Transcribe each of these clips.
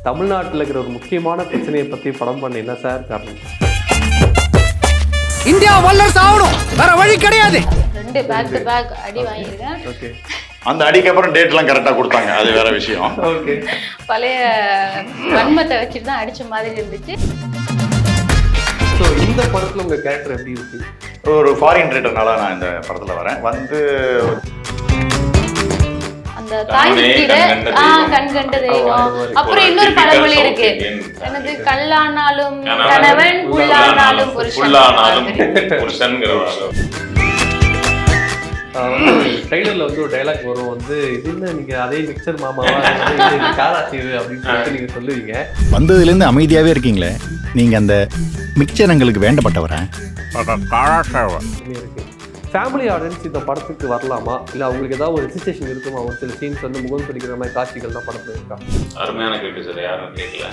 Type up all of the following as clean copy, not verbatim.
தமிழ்நாட்டில் இருக்கிற ஒரு முக்கியமான பிரச்சனையை பற்றி படம் பண்ண என்ன சார் காரணம்? இந்தியா வல்லரசு ஆகணும், வேற வழி கிடையாது. 2 பேக் டு பேக் அடி வாங்கியிருக்கேன். ஓகே, அந்த அடிக்கு அப்புறம் டேட்லாம் கரெக்டாக கொடுத்தாங்க, அது வேற விஷயம். ஓகே, பழைய வன்மத்தை வச்சுட்டு தான் அடிச்ச மாதிரி இருந்துச்சு. ஸோ இந்த படத்தில் உங்கள் கேரக்டர் எப்படி இருக்கு? ஒரு ஃபாரின் ரைட்டர்னால நான் இந்த படத்தில் வரேன். வந்து அந்த தாய் கீரை கண் கண்ட தெய்வம். அப்புறம் இன்னொரு பழமொழி இருக்கு, எனது கல்லானாலும் கணவன், புல்லானாலும் புருஷன். ட்ரெய்லரில் வந்து ஒரு டைலாக் வரும், வந்து இது என்ன நீங்கள் அதே மிக்சர் மாமாவா காராத்தீவு அப்படின்னு சொல்லிட்டு நீங்கள் சொல்லுவீங்க. வந்ததுலேருந்து அமைதியாகவே இருக்கீங்களே, நீங்கள் அந்த மிக்சர் எங்களுக்கு வேண்டப்பட்டவரா? இருக்கு. ஃபேமிலி ஆடியன்ஸ் இந்த படத்துக்கு வரலாமா, இல்லை அவங்களுக்கு ஏதாவது ஒரு ரெசிஸ்டேஷன் இருக்குமா? ஒரு சில சீன்ஸ் வந்து முகம் பிடிக்கிற மாதிரி காட்சிகள் தான் படத்தில் இருக்கா? அருமையான கேள்வி சார், யாரும் கேட்கல.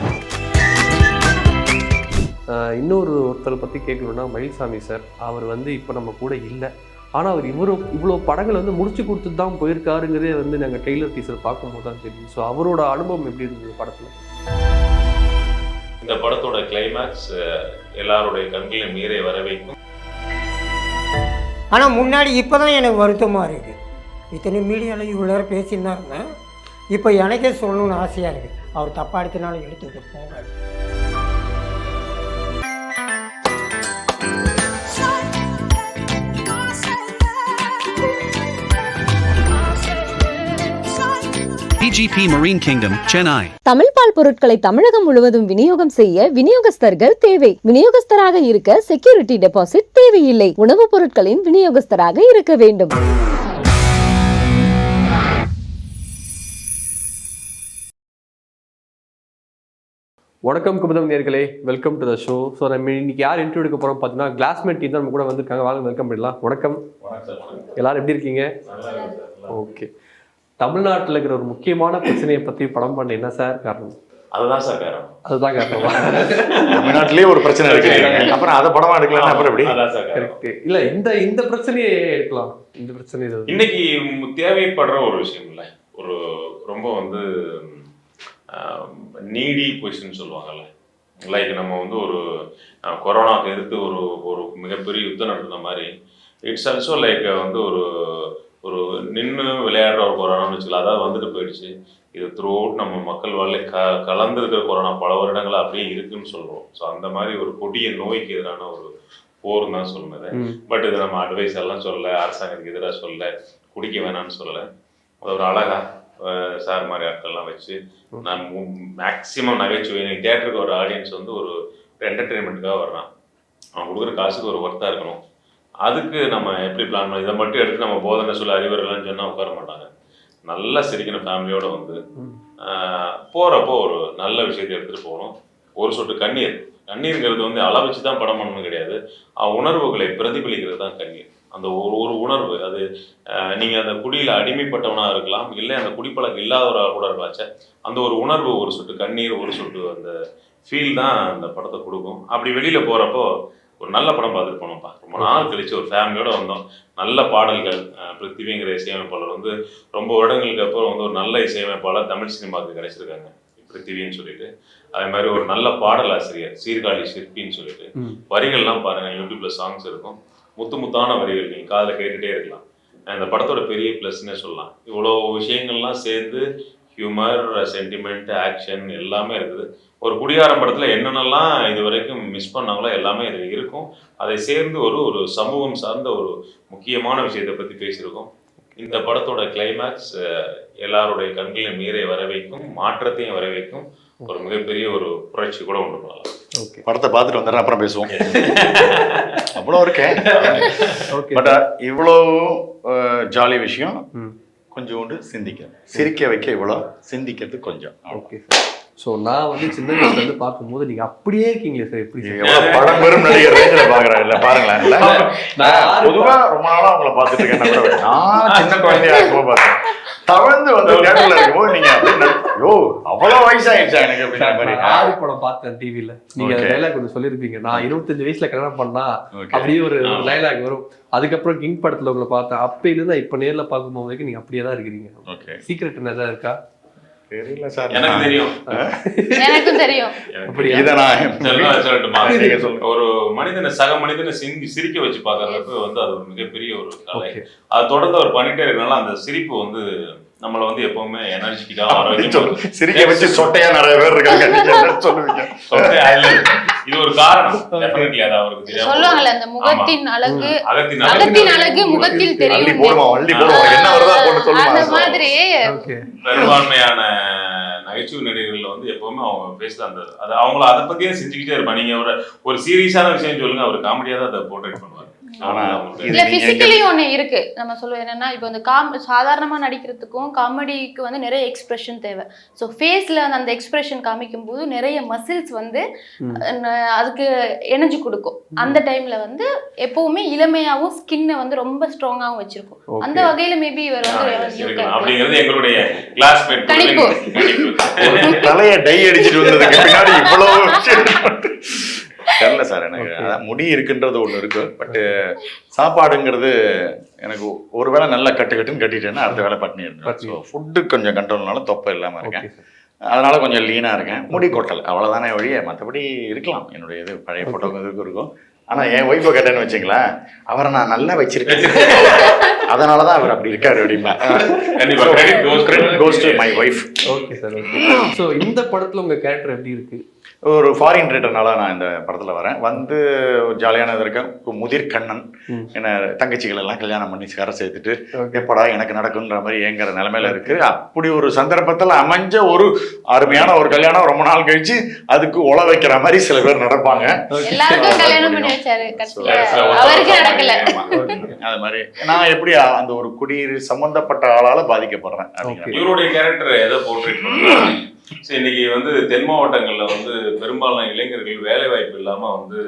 ஒருத்தரை பற்றி கேட்கணுன்னா மயில்சாமி சார். அவர் வந்து இப்போ நம்ம கூட இல்லை, ஆனால் அவர் இவ்வளோ படங்கள் வந்து முடிச்சு கொடுத்துட்டு தான் போயிருக்காருங்கிறதே வந்து நாங்கள் ட்ரெய்லர் டீசர் பார்க்கும்போது தான் தெரியும். ஸோ அவரோட அனுபவம் எப்படி இருந்தது படத்தில்? இந்த படத்தோட கிளைமேக்ஸ் எல்லாருடைய கண்களையும் மீறே வர வைக்கும். ஆனால் முன்னாடி இப்போ தான் எனக்கு வருத்தமாக இருக்குது. இத்தனை மீடியாவில் இவ்வளோ நேரம் பேசின்னு தான் இருந்தேன். இப்போ எனக்கே சொல்லணும்னு ஆசையாக இருக்குது. அவர் தப்பாக எடுத்தனாலும் எடுத்துட்டு போங்க. PGP Marine Kingdom, Chennai. Tamil பால் பொருட்களை தமிழகம் முழுவதும் விநியோகம் செய்ய விநியோகஸ்தர்கள் தேவை. விநியோகஸ்தராக இருக்க செக்யூரிட்டி டெபாசிட் தேவையில்லை. உணவுப் பொருட்களின் விநியோகஸ்தராக இருக்க வேண்டும். வணக்கம் குமுதம் நேயர்களே, welcome to the show. So நம்ம இன்னைக்கு யார் இன்டர்வியூ எடுக்க போகிறோம் பார்த்தீங்கன்னா கிளாஸ்மேட் டீம் தான் நம்ம கூட வந்திருக்காங்க. வாங்க வெல்கம் பண்ணலாம். வணக்கம், எல்லாரும் எப்படி இருக்கீங்க? ஓகே, தமிழ்நாட்டில் இருக்கிற ஒரு முக்கியமான பிரச்சனையை பற்றி படம் பண்ண என்ன சார் காரணம்? அதுதான் சார் காரணம். அதுதான் காரணமா? தமிழ்நாட்டிலேயே ஒரு பிரச்சனை இருக்கு, அப்புறம் அதை படமா எடுக்கலாம், அப்புறம் எப்படி? அதான் சார் கரெக்ட். இல்லை, இந்த பிரச்சனையே எடுக்கலாம். இந்த பிரச்சனை இன்னைக்கு தேவைப்படுற ஒரு விஷயம் இல்லை, ஒரு ரொம்ப வந்து நீடி பொசிஷன் சொல்லுவாங்கல்ல. லைக் நம்ம வந்து ஒரு கொரோனாவுக்கு எதிர்த்து ஒரு மிகப்பெரிய யுத்தம் நடத்துன மாதிரி, இட்ஸ் ஆல்சோ லைக் வந்து ஒரு நின்று விளையாடுற ஒரு கொரோனான்னு வச்சுக்கலாம். அதாவது வந்துட்டு போயிடுச்சு. இது த்ரூ அவுட் நம்ம மக்கள் வாழ்க்கை கலந்துருக்கிற கொரோனா பல வருடங்கள் அப்படியே இருக்குன்னு சொல்கிறோம். ஸோ அந்த மாதிரி ஒரு கொடிய நோய்க்கு எதிரான ஒரு போர் தான் சொல்லுது. பட் இது நம்ம அட்வைஸ் எல்லாம் சொல்லலை, அரசாங்கத்துக்கு எதிராக சொல்லலை, குடிக்க வேணாம்னு சொல்லலை. அது ஒரு அழகா சார் மாதிரி ஆட்கள்லாம் வச்சு நான் மேக்ஸிமம் நகைச்சுவை. தியேட்டருக்கு ஒரு ஆடியன்ஸ் வந்து ஒரு என்டர்டெயின்மெண்ட்டுக்காக வர்றான், அவன் கொடுக்குற காசுக்கு ஒரு ஒர்த்தாக இருக்கணும். அதுக்கு நம்ம எப்படி பிளான் பண்ணி இதை மட்டும் எடுத்து நம்ம போதனை சொல்ல அறிவுரைலாம் சொன்னால் உட்கார மாட்டாங்க. நல்லா சிரிக்கணும், ஃபேமிலியோடு வந்து போகிறப்போ ஒரு நல்ல விஷயத்தை எடுத்துகிட்டு போகணும். ஒரு சொட்டு கண்ணீருங்கிறது வந்து அள வச்சு தான் படம் பண்ணணும் கிடையாது, உணர்வுகளை பிரதிபலிக்கிறது தான் கண்ணீர். அந்த ஒரு உணர்வு, அது நீங்கள் அந்த குடியில் அடிமைப்பட்டவனாக இருக்கலாம், இல்லை அந்த குடிப்பழக்கம் இல்லாதவராக கூட இருக்கலாச்சே, அந்த ஒரு உணர்வு, ஒரு சொட்டு கண்ணீர், ஒரு சொட்டு அந்த ஃபீல் தான் அந்த படத்தை கொடுக்கும். அப்படி வெளியில் போகிறப்போ ஒரு நல்ல படம் பார்த்துட்டு போனோம்ப்பா. ரொம்ப நாள் கழிச்சு ஒரு ஃபேமிலியோடு வந்தோம். நல்ல பாடல்கள், பிருத்திவிங்கிற இசையமைப்பாளர் வந்து ரொம்ப வருடங்களுக்கு அப்புறம் வந்து ஒரு நல்ல இசையமைப்பாளர் தமிழ் சினிமாவுக்கு கிடைச்சிருக்காங்க, பிருத்திவின்னு சொல்லிட்டு. அதே மாதிரி ஒரு நல்ல பாடல் ஆசிரியர் சீர்காழி சிற்பின்னு சொல்லிட்டு. வரிகள்லாம் பாருங்கள், யூடியூப்ல சாங்ஸ் இருக்கும், முத்தான வரிகள், நீங்கள் காதில் கேட்டுகிட்டே இருக்கலாம். இந்த படத்தோட பெரிய ப்ளஸ்ன்னே சொல்லலாம். இவ்வளோ விஷயங்கள்லாம் சேர்ந்து ஹியூமர், சென்டிமெண்ட், ஆக்ஷன் எல்லாமே இருக்குது. ஒரு குடிகாரம் படத்தில் என்னென்னலாம் இது வரைக்கும் மிஸ் பண்ணாங்களோ எல்லாமே இதில் இருக்கும். அதை சேர்ந்து ஒரு சமூகம் சார்ந்த ஒரு முக்கியமான விஷயத்தை பற்றி பேசியிருக்கோம். இந்த படத்தோட கிளைமேக்ஸ் எல்லாருடைய கண்களையும் மீறே வர வைக்கும், மாற்றத்தையும் வர வைக்கும். ஒரு மிகப்பெரிய ஒரு புரட்சி கூட ஒன்று பண்ணலாம். ஓகே, படத்தை பார்த்துட்டு வந்துடுறேன், அப்புறம் பேசுவோம். அவ்வளோ இருக்கேன். பட் இவ்வளோ ஜாலி விஷயம் கொஞ்சோண்டு சிரிக்க வைக்க இவ்வளோ சிந்திக்கிறது கொஞ்சம். Okay sir. ஸோ நான் வந்து சின்ன வயசுல இருந்து பார்க்கும்போது நீங்க அப்படியே இருக்கீங்களே சார், எப்படி படம் பெரும் நடிகர் ரேஞ்சில் பார்க்குறேன். இல்லை பாருங்களேன், பொதுவாக ரொம்ப நாளாக அவங்கள பார்த்துட்டு இருக்கேன். நான் சின்ன குழந்தையா இருக்கும்போது பார்த்தேன், தவழ்ந்து வந்து தியேட்டர்ல இருக்கும்போது நீங்க ஐயோ அவ்வளவு வயசாயிடுச்சா எனக்கு அப்படின்ற மாதிரி. ஆறு படம் பார்த்தேன் டிவில. நீங்க டைலாக் கொஞ்சம் சொல்லிருப்பீங்க, நான் 25 வயசுல கல்யாணம் பண்ணா அப்படியே ஒரு டைலாக் வரும். அதுக்கப்புறம் கிங் படத்துல உங்களை பார்த்தேன். அப்பையில இருந்து இப்ப நேர்ல பார்க்கும்போது வரைக்கும் நீங்க அப்படியே தான் இருக்கிறீங்க. சீக்ரெட் என்னதான் இருக்கா? தெரியல சார். எனக்கு தெரியும். எனக்கும் தெரியும். இதை நான் சொல்லட்டுமா? நீங்க சொல்லுங்க. ஒரு மனிதனை சக மனிதனை சிரிக்க வச்சு பார்க்கறது வந்து அது ஒரு மிகப்பெரிய ஒரு கலை. அது தொடர்ந்து அவர் பண்ணிட்டே இருக்கனால அந்த சிரிப்பு வந்து நம்மள வந்து எப்பவுமே எனர்ஜிட்டிக்கா ஆரோக்கியம் சிரிக்க வச்சு சொட்டையா நிறைய பேர் இருக்காங்க. நீங்க என்ன சொல்லுவீங்க? இது ஒரு காரணம். டெஃபினெட்லி அது அவருக்கு தெரியும். சொல்லுவாங்கல்ல அந்த முகத்தின் அழகு அகத்தின் அகத்தின் அழகு முகத்தில் அள்ளி தெரியும். போடுவோம், அள்ளி போடுவோம், என்ன வருதா போட்டு அந்த சொல்லுவாங்க. மாதிரி பெரும்பான்மையான நகைச்சுவை நடிகர்கள் வந்து எப்பவுமே அவங்க பேசுற அந்த அது அவங்கள அதை பத்தியே செஞ்சுக்கிட்டே இருப்பாங்க. நீங்க ஒரு சீரியஸான விஷயம் சொல்லுங்க, அவர் காமெடியா தான் அதை போர்ட்ரேட் பண்ணுவார். ஆனா இல்ல பிசிக்கலி ஒண்ணு இருக்கு. நம்ம சொல்லுவோம் என்னன்னா இப்போ இந்த சாதாரணமா நடிக்கிறதுக்கும் காமெடிக்கு வந்து நிறைய எக்ஸ்பிரஷன் தேவை. ஸோ ஃபேஸ்ல அந்த எக்ஸ்பிரஷன் காமிக்கும் போது நிறைய மசில்ஸ் வந்து அதுக்கு எனர்ஜி கொடுக்கும். அந்த டைம்ல வந்து எப்பவுமே இளமையாவும் ஸ்கின்னை வந்து ரொம்ப ஸ்ட்ராங்காகவும் வச்சிருக்கும். அந்த வகையில மேபி இவர் வந்து அப்படிங்கிறது எங்களுடைய கிளாஸ்மேட் கணிப்பு. தலைய டை அடிச்சுட்டு வந்ததுக்கு பின்னாடி இவ்வளவு தெரியல சார். எனக்கு அதான் முடி இருக்குன்றது ஒண்ணு இருக்கு. பட் சாப்பாடுங்கிறது எனக்கு ஒருவேளை நல்லா கட்டுன்னு கட்டிட்டேன்னா அடுத்த வேலை பட்டினி இருந்தேன். ஃபுட்டு கொஞ்சம் கண்ட்ரோல்னால தொப்பை இல்லாம இருக்கேன். அதனால கொஞ்சம் லீனா இருக்கேன். முடி கொட்டல் அவ்வளவுதானே வழியே, மற்றபடி இருக்கலாம். என்னுடைய இது பழைய போட்டோ இருக்கும். ஆனா என் ஒய்ஃபை கேட்டேன்னு வச்சுங்களேன், அவரை நான் நல்லா வச்சிருக்கேன், அதனாலதான் அவர் அப்படி இருக்காரு அப்படின்னா. My wife. Okay sir. So இந்த படத்துல உங்க கேரக்டர் எப்படி இருக்கு? ஒரு ஃபாரின் ரைட்டர்னால நான் இந்த படத்தில் வரேன். வந்து ஜாலியானது இருக்கேன். முதிர் கண்ணன் என்ன தங்கச்சிகள் எல்லாம் கல்யாணம் பண்ணி சேர சேர்த்துட்டு எப்படா எனக்கு நடக்குன்ற மாதிரி ஏங்குற நிலைமையில இருக்கு. அப்படி ஒரு சந்தர்ப்பத்தில் அமைஞ்ச ஒரு அருமையான ஒரு கல்யாணம் ரொம்ப நாள் கழிச்சு அதுக்கு உழ வைக்கிற மாதிரி சில பேர் நடப்பாங்க. அது மாதிரி நான் எப்படி அந்த ஒரு குடியிரு சம்பந்தப்பட்ட ஆளால பாதிக்கப்படுறேன். இவருடைய கேரக்டர் எதை போர்ட்ரேட் பண்ணுறாங்க? சரி, இன்னைக்கு வந்து தென் மாவட்டங்கள்ல வந்து பெரும்பாலான இளைஞர்கள் வேலை வாய்ப்பு இல்லாம வந்து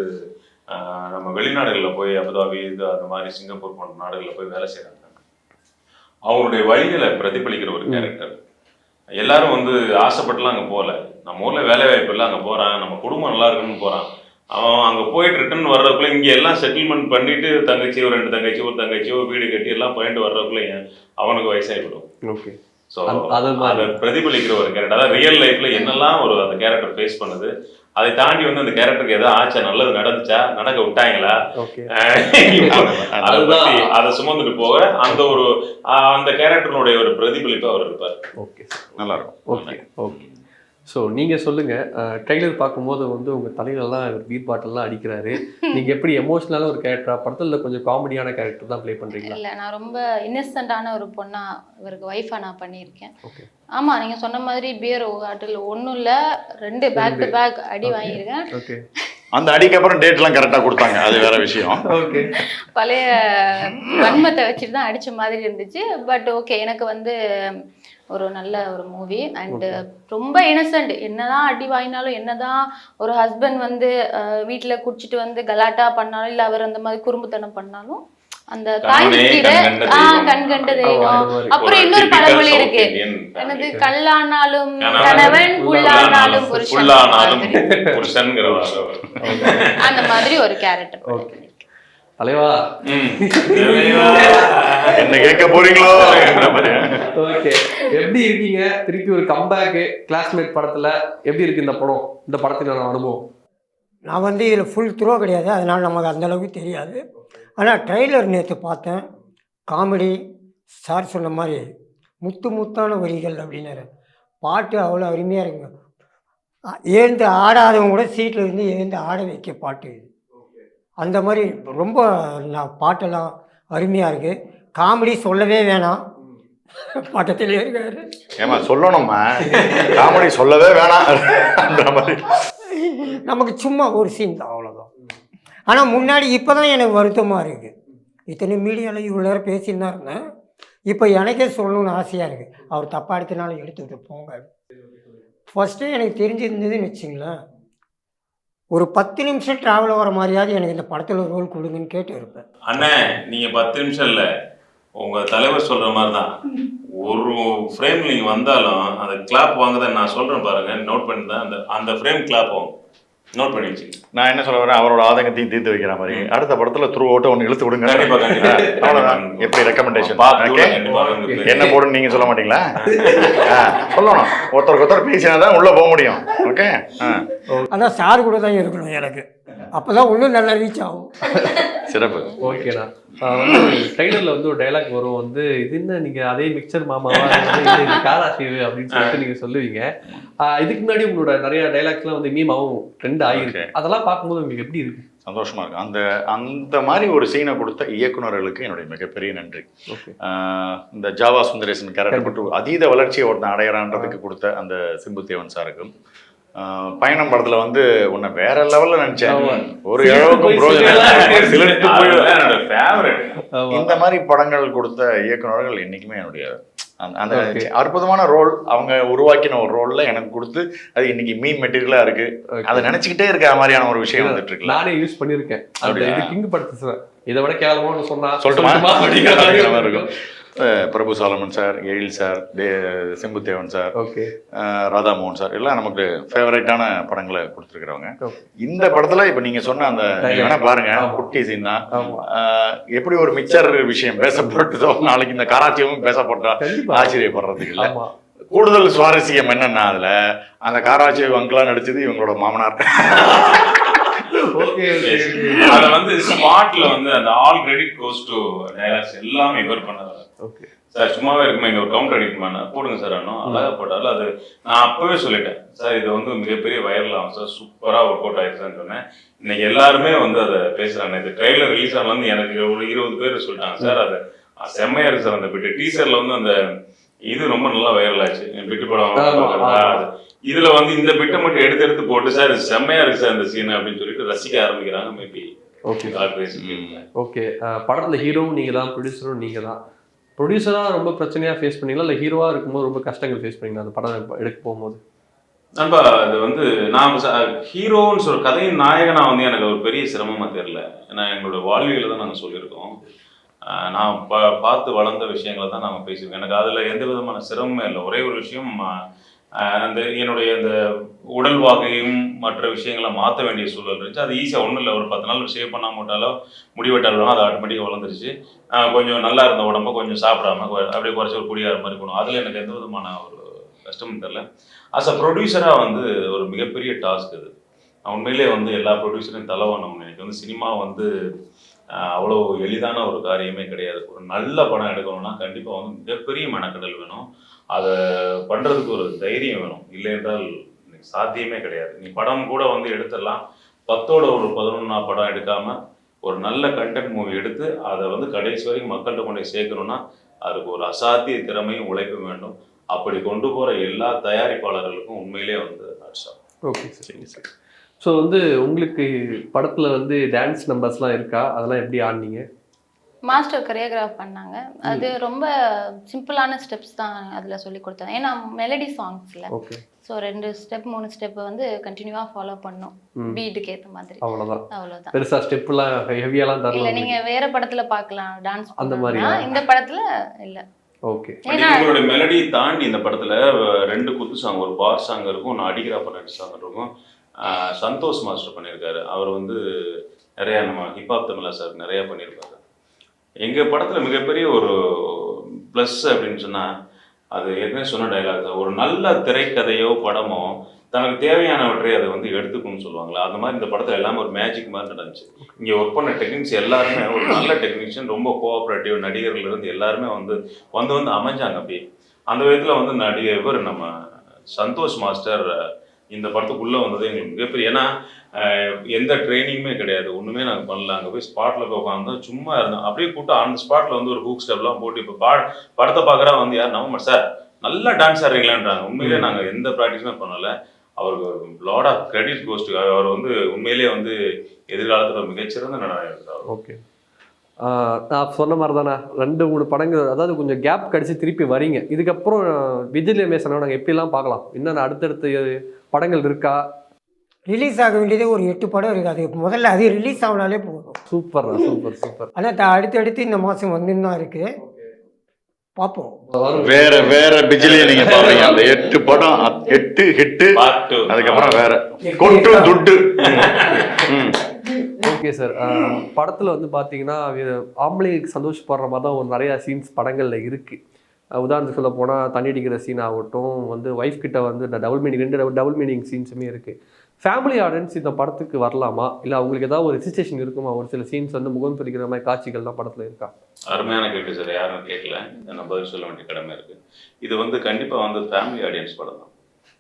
நம்ம வெளிநாடுகளில் போய் அபுதாபி இது அந்த மாதிரி சிங்கப்பூர் போன்ற நாடுகளில் போய் வேலை செய்யறாங்க. அவங்களுடைய வழிகளை பிரதிபலிக்கிற ஒரு கேரக்டர். எல்லாரும் வந்து ஆசைப்பட்டுலாம் அங்கே போகல. நம்ம ஊர்ல வேலை வாய்ப்பு இல்லை, அங்கே போறான், நம்ம குடும்பம் நல்லா இருக்குன்னு போறான். அவன் அங்கே போயிட்டு ரிட்டர்ன் வர்றதுக்குள்ள இங்கே எல்லாம் செட்டில்மெண்ட் பண்ணிட்டு தங்கச்சி ஒரு 2 தங்கச்சி ஒரு தங்கச்சியோ வீடு கட்டி எல்லாம் பண்ணிட்டு வர்றதுக்குள்ள அவனுக்கு வயசாகிவிடும். ஓகே. ஸோ அதை பிரதிபலிக்கிற ஒரு கேரக்டர். அதாவது ரியல் லைஃப்ல என்னெல்லாம் ஒரு அந்த கேரக்டர் ஃபேஸ் பண்ணுது, அதை தாண்டி வந்து அந்த கேரக்டருக்கு எதாவது ஆச்சா, நல்லது நடந்துச்சா, நடக்க விட்டாங்களா, அதை சுமந்துட்டு போக அந்த கேரக்டருடைய ஒரு பிரதிபலிப்பு அவர் இருப்பார். ஓகே, நல்லா இருக்கும். Okay okay. ஸோ நீங்கள் சொல்லுங்கள், ட்ரெய்லர் பார்க்கும்போது வந்து உங்கள் தலையிலலாம் பீர் பாட்டெல்லாம் அடிக்கிறாரு. நீங்கள் எப்படி எமோஷ்னலான ஒரு கேரக்டராக படத்தில் கொஞ்சம் காமெடியான கேரக்டர் தான் ப்ளே பண்ணுறீங்களா? இல்லை, நான் ரொம்ப இன்னசென்ட்டான ஒரு பொண்ணாக இவருக்கு ஒய்ஃபாக நான் பண்ணியிருக்கேன். ஓகே. ஆமாம், நீங்கள் சொன்ன மாதிரி பியர் ஹாட்டில் ஒன்றும் இல்லை, 2 பேக் டு பேக் அடி வாங்கியிருக்கேன். ஓகே. அந்த அடிக்கு அப்புறம் டேட்லாம் கரெக்டாக கொடுத்தாங்க, அது வேற விஷயம். ஓகே. பழைய வன்மத்தை வச்சுட்டு தான் அடித்த மாதிரி இருந்துச்சு. பட் ஓகே, எனக்கு வந்து ஒரு நல்ல ஒரு மூவி அண்டு ரொம்ப இன்னசென்ட். என்னதான் அடி வாங்கினாலும், என்னதான் ஒரு ஹஸ்பண்ட் வந்து வீட்டில் குடிச்சிட்டு வந்து கலாட்டா பண்ணாலும், இல்லை அவர் அந்த மாதிரி குறும்புத்தனம் பண்ணாலும், அந்த தாய்க்கீரை கண்கண்ட தெய்வம். அப்புறம் இன்னொரு பழமொழி இருக்கு, என்னது, கல்லானாலும் கணவன் புல்லானாலும் புருஷன், அந்த மாதிரி ஒரு கேரக்டர். தலைவா என்ன கேட்க போறீங்களோ? ஓகே. எப்படி இருக்கீங்க? திருப்பி ஒரு கம்பேக்கு கிளாஸ்மேட் படத்துல எப்படி இருக்கு இந்த படம், இந்த படத்தினான அனுபவம்? நான் வந்து இதில் ஃபுல் த்ரோ கிடையாது, அதனால் நமக்கு அந்தளவுக்கு தெரியாது. ஆனால் ட்ரெய்லர் நேற்று பார்த்தேன், காமெடி. சார் சொன்ன மாதிரி முத்தான வரிகள் அப்படின்னாரு. பாட்டு அவ்வளோ அருமையாக இருக்குங்க. எழுந்து ஆடாதவங்க கூட சீட்டில் இருந்து எழுந்து ஆட வைக்க பாட்டு. அந்த மாதிரி ரொம்ப பாட்டெல்லாம் அருமையாக இருக்குது. காமெடி சொல்லவே வேணாம், பக்கத்திலே இருக்காரு. ஏமா சொல்லணும்மா, காமெடி சொல்லவே வேணாம்ன்ற மாதிரி. நமக்கு சும்மா ஒரு சீன் தான், அவ்வளோதான். ஆனால் முன்னாடி இப்போ தான் எனக்கு வருத்தமாக இருக்குது. இத்தனை மீடியாவில் இவ்வளோ நேரம் பேசின்னு தான் இருந்தேன். இப்போ எனக்கே சொல்லணும்னு ஆசையாக இருக்குது. அவர் தப்பாக எடுத்தனாலும் எடுத்துக்கிட்டு போங்க. ஃபஸ்ட்டு எனக்கு தெரிஞ்சிருந்ததுன்னு வச்சுங்களேன், ஒரு 10 நிமிஷம் ட்ராவல் வர மாதிரியாவது எனக்கு இந்த படத்தில் ரோல் கொடுங்கன்னு கேட்டு இருப்பேன். அண்ணே, நீங்கள் 10 நிமிஷம் இல்லை, உங்கள் தலைவர் சொல்கிற மாதிரி தான். ஒரு ஃப்ரேம் நீங்கள் வந்தாலும் அந்த கிளாப் வாங்குதான் நான் சொல்கிறேன் பாருங்கள், நோட் பண்ணி தான் அந்த ஃப்ரேம் கிளாப் ஆகும். நோட் பண்ணி வச்சு. நான் என்ன சொல்ல வரேன், அவரோட ஆதங்கத்தையும் தீர்த்து வைக்கிற மாதிரி அடுத்த படத்துல த்ரூ அவுட் ஒன்று இழுத்து விடுங்க. கண்டிப்பா கண்டிப்பா. அவ்வளவுதான். எப்படி ரெக்கமெண்டேஷன் கண்டிப்பா வந்து என்ன போடுன்னு நீங்க சொல்ல மாட்டீங்களா? சொல்லணும். ஒருத்தருக்கு பேசினாதான் உள்ள போக முடியும். ஓகே. ஆனால் சார் கூட தான் இருக்கணும் எனக்கு, அப்போதான் இன்னும் நல்லா ரீச் ஆகும். சிறப்பு. ஓகேண்ணா. வந்து ட்ரைலரில் வந்து ஒரு டைலாக் வரும் வந்து, இது என்ன நீங்கள் அதே மிக்சர் மாமாவா இது காராசிவு அப்படின்னு சொல்லிட்டு நீங்கள் சொல்லுவீங்க. இதுக்கு முன்னாடி உங்களோட நிறைய டைலாக்ஸ்லாம் வந்து மீமாவும் ட்ரெண்ட் ஆகிருக்கு. அதெல்லாம் பார்க்கும்போது உங்களுக்கு எப்படி இருக்கு? சந்தோஷமா இருக்கு. அந்த மாதிரி ஒரு சீனை கொடுத்த இயக்குநர்களுக்கு என்னுடைய மிகப்பெரிய நன்றி. இந்த ஜாவா சுந்தரேசன் கேரக்டர் அதீத வளர்ச்சியை ஒருத்தன் அடையறான்றதுக்கு கொடுத்த அந்த சிம்பு தேவன் சாருக்கும், பயணம் படத்துல வந்து உன்னை வேற லெவல்ல நினைச்சேன், ஒரு அளவுக்கும் இந்த மாதிரி படங்கள் கொடுத்த இயக்குநர்கள் என்னைக்குமே என்னுடைய அந்த அற்புதமான ரோல் அவங்க உருவாக்கின ஒரு ரோல்ல எனக்கு கொடுத்து அது இன்னைக்கு மீம் மெட்டீரியலா இருக்கு. அதை நினைச்சுக்கிட்டே இருக்க மாதிரியான ஒரு விஷயம் வந்துட்டு இருக்கு. நானே யூஸ் பண்ணிருக்கேன். இது கிங் படத்தை இதை விட கேவலமா சொன்னா சொல்லட்டுமா இருக்கும். பிரபு சாலமன் சார், எழில் சார், சிம்பு தேவன் சார், ராதா மோகன் சார் எல்லாம் நமக்கு ஃபேவரட்டான படங்களை கொடுத்துருக்கிறவங்க. இந்த படத்துல இப்ப நீங்க சொன்ன அந்த வேணா பாருங்க, குட்டி சீன் தான். எப்படி ஒரு மிக்சர் விஷயம் பேசப்பட்டதோ நாளைக்கு இந்த காராச்சியமும் பேசப்பட்டா ஆச்சரியப்படுறதுக்கு இல்லை. கூடுதல் சுவாரஸ்யம் என்னன்னா, அதுல அந்த காராச்சி அங்கிளா நடிச்சது இவங்களோட மாமனார். அத வந்து ஸ்பாட்ல வந்து அந்த all credit goes to dialogues எல்லாமே இவர் பண்ணாரு. சார் சும்மாவே இருக்குமா, இங்க ஒரு கவுண்டர் அடிக்குமா போடுங்க சார், அண்ணா அழகா போட்டாலும் அது நான் அப்பவே சொல்லிட்டேன் சார், இது வந்து மிகப்பெரிய வைரல் ஆகும் சார், சூப்பரா ஒர்க் அவுட் ஆயிடுச்சுன்னு சொன்னேன். இன்னைக்கு எல்லாருமே வந்து அதை பேசுறாங்க. இந்த ட்ரெய்லர் ரிலீஸ் ஆன வந்து எனக்கு ஒரு 20 பேர் சொல்லிட்டாங்க சார், அது செம்மையா இருக்கு சார். அந்த பிட்டு டீசர்ல வந்து அந்த இது ரொம்ப நல்லா வைரல் ஆச்சு. பிட்டு படம் இதுல வந்து இந்த பிட்டை மட்டும் எடுத்து போட்டு சார் இது செம்மையா இருக்கு சார் இந்த சீன் அப்படின்னு சொல்லிட்டு ரசிக்க ஆரம்பிக்கிறாங்க. Maybe okay. படத்துல ஹீரோவும் நீங்க தான், ப்ரொடியூசரும் நீங்க தான். ப்ரொடியூசரா ரொம்ப பிரச்சனையா ஃபேஸ் பண்ணீங்களா, இல்லை ஹீரோவா இருக்கும்போது ரொம்ப கஷ்டங்கள் ஃபேஸ் பண்ணீங்களா அந்த படம் எடுக்க போகும்போது? நண்பா, அது வந்து நான் ஹீரோன்னு சொல்ற கதையின் நாயகனா வந்து எனக்கு ஒரு பெரிய சிரமமா தெரியல. ஏன்னா எங்களோட வாழ்வியலை தான் நாங்கள் சொல்லியிருக்கோம். நான் பார்த்து வளர்ந்த விஷயங்களை தான் நாங்கள் பேசியிருக்கோம். எனக்கு அதில் எந்த விதமான சிரமமே இல்லை. ஒரே ஒரு விஷயம், அந்த என்னுடைய அந்த உடல் வாகையும் மற்ற விஷயங்களை மாற்ற வேண்டிய சூழல் இருந்துச்சு. அது ஈஸியாக ஒன்றும் இல்லை, ஒரு 10 நாள் ஷேவ் பண்ணாம விட்டாலோ முடிவெட்டாலும் அது ஆட்டோமேட்டிக்காக வளர்ந்துருச்சு. கொஞ்சம் நல்லா இருந்த உடம்ப கொஞ்சம் சாப்பிடாம அப்படியே குறைச்சி ஒரு குடியார மாதிரி போகணும். அதில் எனக்கு எந்த விதமான ஒரு கஷ்டமும் தெரில. அஸ் அ ப்ரொடியூசராக வந்து ஒரு மிகப்பெரிய டாஸ்க் இது. உண்மையிலே வந்து எல்லா ப்ரொடியூசரையும் தலைவணும். எனக்கு வந்து சினிமா வந்து அவ்வளோ எளிதான ஒரு காரியமே கிடையாது. ஒரு நல்ல படம் எடுக்கணும்னா கண்டிப்பாக வந்து மிகப்பெரிய மெனக்கடல் வேணும். அதை பண்ணுறதுக்கு ஒரு தைரியம் வேணும். இல்லை என்றால் சாத்தியமே கிடையாது. நீ படம் கூட வந்து எடுத்துடலாம், 10ஓட ஒரு 11 படம் எடுக்காமல் ஒரு நல்ல கண்டென்ட் மூவி எடுத்து அதை வந்து கடைசி வரைக்கும் மக்கள்கிட்ட கொண்டு போய் சேர்க்கணும்னா அதுக்கு ஒரு அசாத்திய திறமையும் உழைப்பும் வேண்டும். அப்படி கொண்டு போகிற எல்லா தயாரிப்பாளர்களுக்கும் உண்மையிலே வந்து நட்சம். ஓகே சார், சரிங்க சார். ஸோ வந்து உங்களுக்கு படத்தில் வந்து டான்ஸ் நம்பர்ஸ்லாம் இருக்கா? அதெல்லாம் எப்படி ஆடினீங்க? மாஸ்டர் கொரியோகிராஃப் பண்ணாங்க. அது ரொம்ப சிம்பிளான ஸ்டெப்ஸ் தான் அதில் சொல்லி கொடுத்தாங்க. ஏன்னா மெலடி சாங்ஸில் ஸோ 2 ஸ்டெப் 3 ஸ்டெப் வந்து கண்டினியூவாக ஃபாலோ பண்ணோம் பீட்டுக்கு ஏற்ற மாதிரி. அவ்வளோதான். பெருசாக ஸ்டெப்லாம் ஹெவியாலாம் தரல. இல்லை, நீங்கள் வேற படத்தில் பார்க்கலாம் டான்ஸ் அந்த மாதிரி. இந்த படத்தில் இல்லை. ஓகே. உங்களுடைய மெலடி தாண்டி இந்த படத்தில் 2 குத்து சாங், ஒரு பார் சாங் இருக்கும், ஒன்று அடிக்கிறா பண்ண சாங் இருக்கும். சந்தோஷ் மாஸ்டர் பண்ணியிருக்காரு. அவர் வந்து நிறையா நம்ம ஹிப்ஹாப் தமிழா சார் நிறையா பண்ணியிருக்காரு. எங்கள் படத்தில் மிகப்பெரிய ஒரு ப்ளஸ் அப்படின்னு சொன்னால் அது ஏற்கனவே சொன்ன டைலாக் தான். ஒரு நல்ல திரைக்கதையோ படமோ தனக்கு தேவையானவற்றை அதை வந்து எடுத்துக்கணும்னு சொல்லுவாங்களா, அந்த மாதிரி இந்த படத்தில் எல்லாமே ஒரு மேஜிக் மாதிரி நடந்துச்சு. இங்கே ஒர்க் பண்ண டெக்னிக்ஸ் எல்லாருமே ஒரு நல்ல டெக்னீஷியன், ரொம்ப கோஆப்ரேட்டிவ் நடிகர்கள்லேருந்து எல்லாருமே வந்து அமைஞ்சாங்க. அப்படியே அந்த விதத்தில் வந்து இவர் நம்ம சந்தோஷ் மாஸ்டர் இந்த படத்துக்குள்ளே வந்தது எங்களுக்கு மிகப்பெரிய. ஏன்னா எந்த ட்ரைனிங்குமே கிடையாது, ஒன்றுமே நாங்கள் பண்ணல. அங்கே போய் ஸ்பாட்டில் போய் உட்காந்து சும்மா இருந்தோம். அப்படியே கூட்டம் அந்த ஸ்பாட்டில் வந்து ஒரு ஹூக் ஸ்டெப்லாம் போட்டு இப்போ படத்தை பார்க்குறா வந்து யார் நவம்பர் சார் நல்லா டான்ஸ் ஆடுறீங்களான்றாங்க. உண்மையிலே நாங்கள் எந்த ப்ராக்டிஸுமே பண்ணலை. அவருக்கு லாட் ஆஃப் கிரெடிட் கோஸ்ட். அவர் வந்து உண்மையிலே வந்து எதிர்காலத்தில் மிகச்சிறந்த நடனம் இருந்தார். ஓகே. நான் சொன்ன மாதிரி தானே 2-3 படங்கள், அதாவது கொஞ்சம் கேப் கடிச்சு திருப்பி வரீங்க. இதுக்கப்புறம் விஜய் ரமேஷனோட நாங்கள் எப்படிலாம் பார்க்கலாம்? இன்னும் அடுத்தடுத்த படங்கள் இருக்கா? ரிலீஸ் ஆக வேண்டியதே ஒரு 8 படம் இருக்குது. அது முதல்ல அது ரிலீஸ் ஆகினாலே போதும். Super super super. ஆனால் அடுத்தடுத்து இந்த மாதம் வந்துன்னு தான் இருக்குது. பார்ப்போம். வேற வேற பிஜிலியை நீங்க பாருங்க. அந்த 8 படம் 8 ஹிட்டு, அதுக்கப்புறம் வேற கொட்டு துட்டு. ஓகே சார், படத்தில் வந்து பார்த்தீங்கன்னா ஆம்பளைக்கு சந்தோஷப்படுற மாதிரி தான் ஒரு நிறையா சீன்ஸ் படங்களில் இருக்குது. உதாரணத்துக்கு சொல்ல போனால் தண்ணி அடிக்கிற சீன் ஆகட்டும், வந்து ஒய்ஃப் கிட்ட வந்து டபுள் மீனிங் 2 டபுள் மீனிங் சீன்ஸுமே இருக்குது. ஃபேமிலி ஆடியன்ஸ் இந்த படத்துக்கு வரலாமா, இல்லை அவங்களுக்கு ஏதாவது ஒரு ஹெசிடேஷன் இருக்குமா? ஒரு சில சீன்ஸ் வந்து முகம் பிரிக்கிற மாதிரி காட்சிகள்லாம் படத்தில் இருக்கா? அருமையான கேள்வி சார், யாரும் கேட்கல, நான் பதில் சொல்ல வேண்டிய கடமை இருக்குது. இது வந்து கண்டிப்பாக வந்து ஃபேமிலி ஆடியன்ஸ் படம் தான்.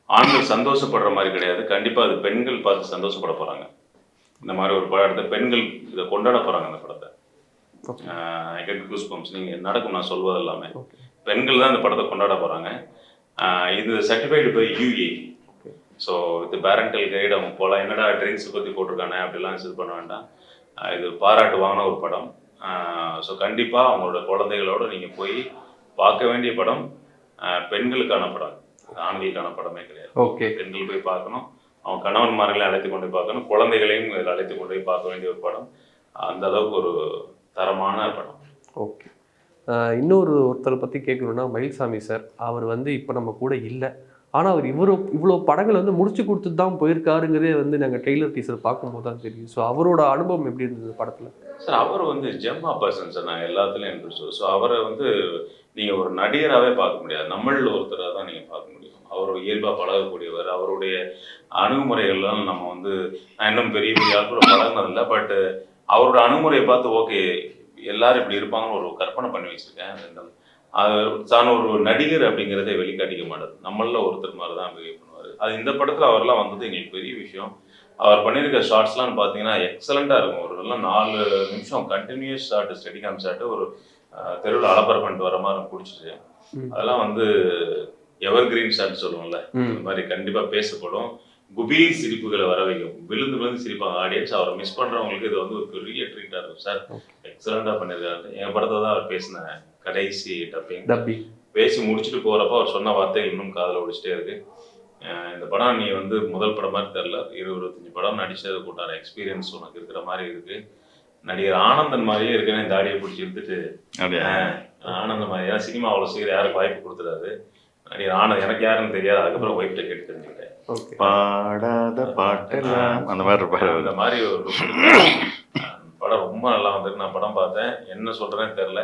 ஆண்கள் சந்தோஷப்படுற மாதிரி கிடையாது, கண்டிப்பாக அது பெண்கள் பார்த்து சந்தோஷப்பட போகிறாங்க. இந்த மாதிரி ஒரு படத்தை பெண்கள் இதை கொண்டாட போகிறாங்க. அந்த படத்தை நீங்கள் நடக்கும், நான் சொல்வது எல்லாமே பெண்கள் தான் இந்த படத்தை கொண்டாட போகிறாங்க. இது சர்டிஃபைடு பை UA. ஸோ இது பேரண்டல் கைடு. அவங்க போகலாம், என்னடா ட்ரிங்க்ஸ் பற்றி போட்டிருக்கானே அப்படிலாம் இது பண்ண வேண்டாம். இது பாராட்டு வாங்கின ஒரு படம். ஸோ கண்டிப்பாக அவங்களோட குழந்தைகளோடு நீங்கள் போய் பார்க்க வேண்டிய படம். பெண்களுக்கான படம், ஆண்களுக்கான படமே கிடையாது. ஓகே, பெண்கள் போய் பார்க்கணும், அவங்க கணவன்மார்களை அழைத்து கொண்டு போய் பார்க்கணும், குழந்தைகளையும் இதில் அழைத்து கொண்டு போய் பார்க்க வேண்டிய ஒரு படம். அந்த அளவுக்கு ஒரு தரமான படம். ஓகே, ஒருத்தரை பற்றி கேட்கணுன்னா மயில்சாமி சார். அவர் வந்து இப்போ நம்ம கூட இல்லை, ஆனால் அவர் இவ்வளோ படங்கள் வந்து முடிச்சு கொடுத்துட்டு தான் போயிருக்காருங்கிறதே வந்து நாங்கள் ட்ரெய்லர் டீசர் பார்க்கும்போது தான் தெரியும். ஸோ அவரோட அனுபவம் எப்படி இருந்தது படத்தில்? சார், அவர் வந்து ஜெம்மா பர்சன் சார். நான் எல்லாத்துலேயும் இன்ட்ரெஸ்ட். ஸோ அவரை வந்து நீங்கள் ஒரு நடிகராகவே பார்க்க முடியாது, நம்மளில் ஒருத்தராக தான் நீங்கள் பார்க்க முடியும். அவர் இயல்பாக பழகக்கூடியவர். அவருடைய அணுகுமுறைகள்லாம் நம்ம வந்து, நான் இன்னும் பெரிய பெரிய ஆட்களோட பழகினதில்லை, பட் அவரோட அணுகுமுறையை பார்த்து ஓகே எல்லாரும் இப்படி இருப்பாங்கன்னு ஒரு கற்பனை பண்ணி வச்சுருக்கேன். அது தான் ஒரு நடிகர் அப்படிங்கிறத வெளிக்காட்டிக்க மாட்டார், நம்மளில் ஒருத்தர் மாதிரி தான் பிஹேவ் பண்ணுவார். அது இந்த படத்தில் அவர்லாம் வந்தது எங்களுக்கு பெரிய விஷயம். அவர் பண்ணியிருக்க ஷார்ட்ஸ்லாம் பார்த்தீங்கன்னா எக்ஸலண்ட்டாக இருக்கும். ஒரு நல்லா 4 நிமிஷம் கண்டினியூஸ் ஷார்ட், ஸ்டெடிகாம் ஷார்ட்டு, ஒரு தெருவில் அலப்பறை பண்ணிட்டு வர மாதிரி பிடிச்சிச்சு. அதெல்லாம் வந்து எவர் கிரீன் ஷார்ட் சொல்லுவோம்ல, இந்த மாதிரி கண்டிப்பாக பேசப்படும். குபி சிரிப்புகளை வர வைக்கும், விழுந்து விழுந்து சிரிப்பாங்க ஆடியன்ஸ். அவரை மிஸ் பண்ணுறவங்களுக்கு இது வந்து ஒரு பெரிய ட்ரீட்டாக இருக்கும். சார் எக்ஸலண்ட்டாக பண்ணியிருக்காரு. என் படத்தை தான் அவர் பேசின கடைசி டப்பிங் பேசி முடிச்சுட்டு போகிறப்ப அவர் சொன்ன வார்த்தைகள் இன்னும் காதில் ஒடிச்சிட்டே இருக்கு. இந்த படம் நீ வந்து முதல் படம் மாதிரி தெரில, 20-25 படம் நடிச்சது கூட்டான எக்ஸ்பீரியன்ஸ் உனக்கு இருக்கிற மாதிரி இருக்கு. நடிகர் ஆனந்தன் மாதிரியே இருக்குன்னு இந்த தாடியை பிடிச்சி எடுத்துட்டு ஆனந்தன் மாதிரி. ஏன்னா சினிமா அவ்வளோ சீக்கிரம் யாருக்கு வாய்ப்பு கொடுத்துடாது. நடிகர் ஆனந்த் எனக்கு யாருன்னு தெரியாது, அதுக்கப்புறம் ஒய்ஃப்ட கேட்டு தெரிஞ்சுக்கிட்டேன். பாடாத பாட்டு அந்த மாதிரி இருப்பாரு. அந்த மாதிரி ஒரு படம் ரொம்ப நல்லா வந்துருக்கு. நான் படம் பார்த்தேன், என்ன சொல்கிறேன்னு தெரில.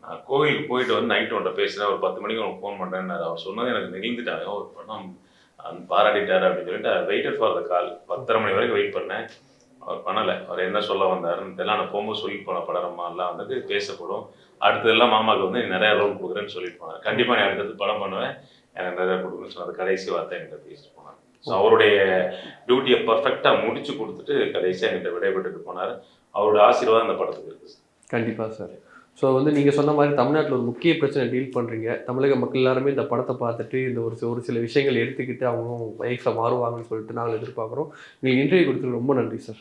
நான் கோவிலுக்கு போயிட்டு வந்து நைட்டு ஒன்றை பேசுகிறேன், ஒரு 10 மணிக்கு உனக்கு ஃபோன் பண்ணுறேன்னு அவர் சொன்னது எனக்கு நெகிழ்ந்துட்டாங்க. ஒரு படம் பாராட்டிட்டார் அப்படின்னு சொல்லிட்டு வெயிட்டட் ஃபார் த கால். 10:30 மணி வரைக்கும் வெயிட் பண்ணேன். அவர் பண்ணலை. அவர் என்ன சொல்ல வந்தாருன்னு தெரியல. நான் போகும்போது சொல்லிட்டு போன படம்லாம் வந்துட்டு பேசப்படும், அடுத்ததெல்லாம் மாமாவுக்கு வந்து நிறையா ரோல் கொடுக்குறேன்னு சொல்லிட்டு போனார். கண்டிப்பாக நான் அடுத்தது படம் பண்ணுவேன், எனக்கு நிறையா கொடுக்குறேன்னு சொன்னது கடைசி வார்த்தை என்கிட்ட பேசிட்டு போனார். ஸோ அவருடைய டியூட்டியை பர்ஃபெக்டாக முடிச்சு கொடுத்துட்டு கடைசியாக என்கிட்ட விடைபெற்றுட்டு போனார். அவரோட ஆசீர்வாதம் அந்த படத்துக்கு இருக்குது. கண்டிப்பாக சார். ஸோ வந்து நீங்கள் சொன்ன மாதிரி தமிழ்நாட்டில் ஒரு முக்கிய பிரச்சனை டீல் பண்ணுறீங்க. தமிழக மக்கள் எல்லாருமே இந்த படத்தை பார்த்துட்டு இந்த ஒரு சில விஷயங்கள் எடுத்துக்கிட்டு அவங்களும் லைஃப்பில் மாறுவாங்கன்னு சொல்லிட்டு நாங்கள் எதிர்பார்க்குறோம். நீங்கள் இன்டர்வியூ கொடுத்தது ரொம்ப நன்றி sir.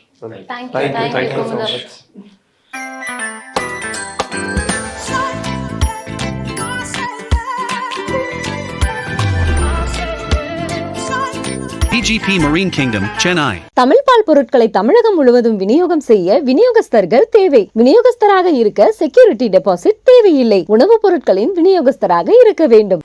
Thank you so much. PGP Marine Kingdom, Chennai. Tamil பால் பொருட்களை தமிழகம் முழுவதும் விநியோகம் செய்ய விநியோகஸ்தர்கள் தேவை. விநியோகஸ்தராக இருக்க செக்யூரிட்டி டெபாசிட் தேவையில்லை. உணவுப் பொருட்களின் விநியோகஸ்தராக இருக்க வேண்டும்.